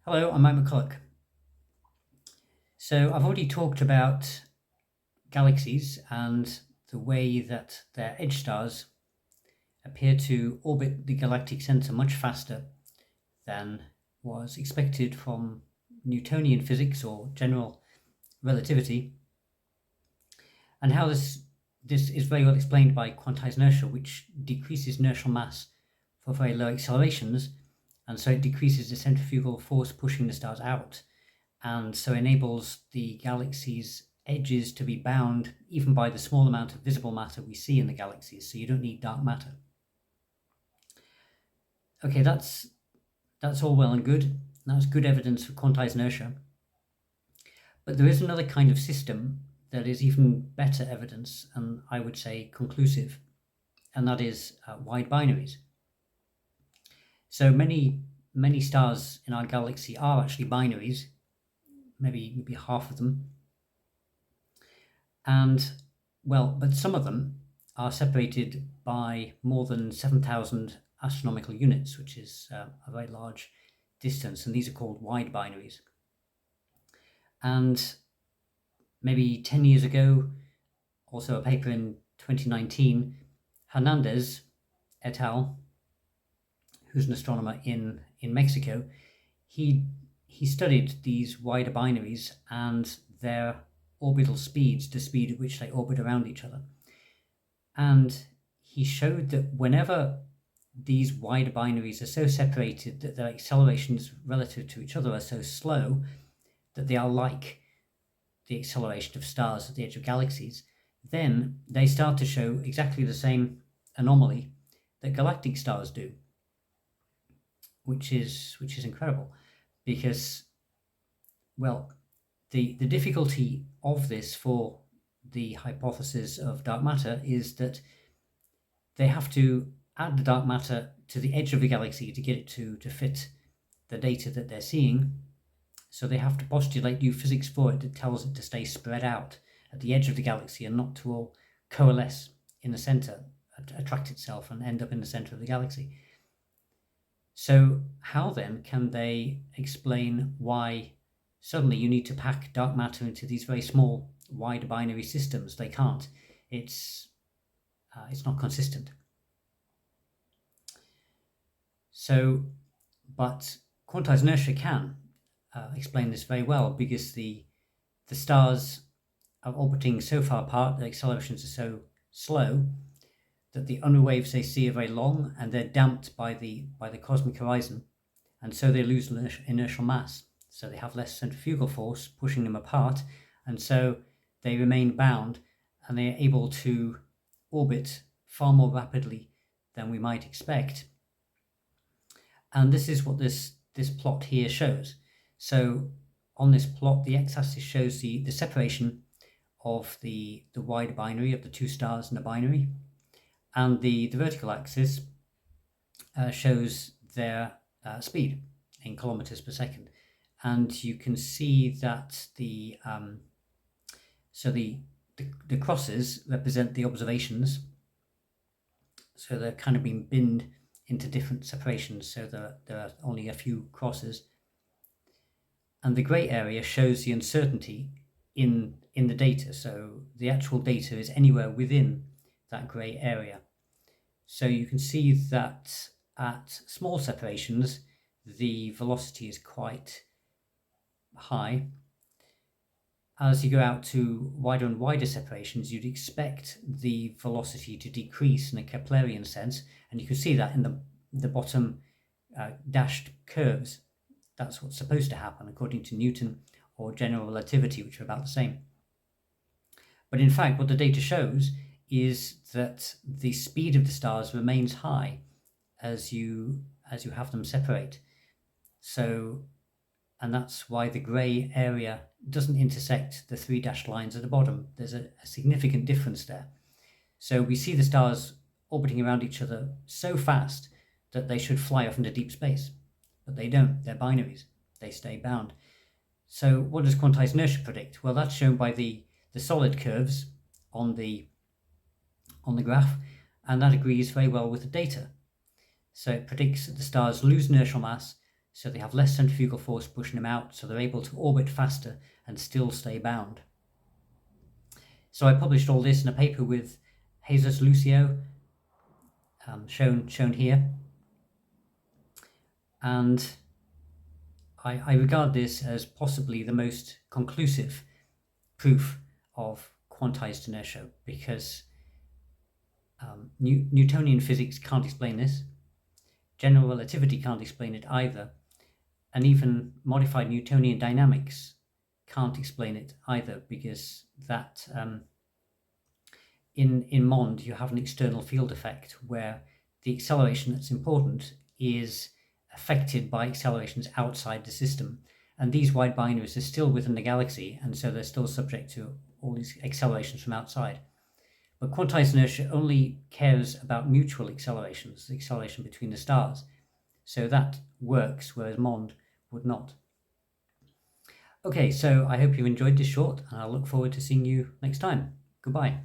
Hello, I'm Mike McCulloch. So I've already talked about galaxies and the way that their edge stars appear to orbit the galactic center much faster than was expected from Newtonian physics or general relativity, and how this is very well explained by quantized inertia, which decreases inertial mass for very low accelerations, and so it decreases the centrifugal force pushing the stars out, and so enables the galaxy's edges to be bound even by the small amount of visible matter we see in the galaxies, so you don't need dark matter. Okay, that's all well and good. That's good evidence for quantized inertia. But there is another kind of system that is even better evidence, and I would say conclusive, and that is wide binaries. So many stars in our galaxy are actually binaries, maybe half of them. And well, but some of them are separated by more than 7,000 astronomical units, which is a very large distance, and these are called wide binaries. And maybe 10 years ago, also a paper in 2019, Hernandez et al., who's an astronomer in Mexico, he studied these wider binaries and their orbital speeds, the speed at which they orbit around each other. And he showed that whenever these wider binaries are so separated that their accelerations relative to each other are so slow that they are like the acceleration of stars at the edge of galaxies, then they start to show exactly the same anomaly that galactic stars do, which is incredible, because, well, the difficulty of this for the hypothesis of dark matter is that they have to add the dark matter to the edge of the galaxy to get it to fit the data that they're seeing. So they have to postulate new physics for it that tells it to stay spread out at the edge of the galaxy and not to all coalesce in the center, attract itself and end up in the center of the galaxy. So how then can they explain why suddenly you need to pack dark matter into these very small wide binary systems? They can't. It's not consistent. So, but quantized inertia can explain this very well, because the stars are orbiting so far apart, their accelerations are so slow that the UNU waves they see are very long, and they're damped by the cosmic horizon, and so they lose inertial mass. So they have less centrifugal force pushing them apart, and so they remain bound, and they are able to orbit far more rapidly than we might expect. And this is what this plot here shows. So on this plot, the x-axis shows the separation of the wide binary of the two stars in a binary, and the vertical axis shows their speed in kilometers per second. And you can see that the crosses represent the observations. So they're kind of being binned into different separations, so there are only a few crosses. And the grey area shows the uncertainty in the data. So the actual data is anywhere within that grey area. So you can see that at small separations, the velocity is quite high. As you go out to wider and wider separations, you'd expect the velocity to decrease in a Keplerian sense, and you can see that in the bottom dashed curves. That's what's supposed to happen according to Newton or general relativity, which are about the same. But in fact, what the data shows is that the speed of the stars remains high as you have them separate. So, and that's why the grey area doesn't intersect the three dashed lines at the bottom. There's a significant difference there. So we see the stars orbiting around each other so fast that they should fly off into deep space, but they don't. They're binaries. They stay bound. So what does quantized inertia predict? Well, that's shown by the solid curves on the graph, and that agrees very well with the data. So it predicts that the stars lose inertial mass So they have less centrifugal force pushing them out, so they're able to orbit faster and still stay bound. So I published all this in a paper with Jesus Lucio, shown here. And I regard this as possibly the most conclusive proof of quantized inertia, because Newtonian physics can't explain this, general relativity can't explain it either, and even modified Newtonian dynamics can't explain it either, because that in MoND you have an external field effect where the acceleration that's important is affected by accelerations outside the system, and these wide binaries are still within the galaxy, and so they're still subject to all these accelerations from outside. But quantized inertia only cares about mutual accelerations, the acceleration between the stars, so that works, whereas MoND would not. Okay, so I hope you enjoyed this short, and I'll look forward to seeing you next time. Goodbye.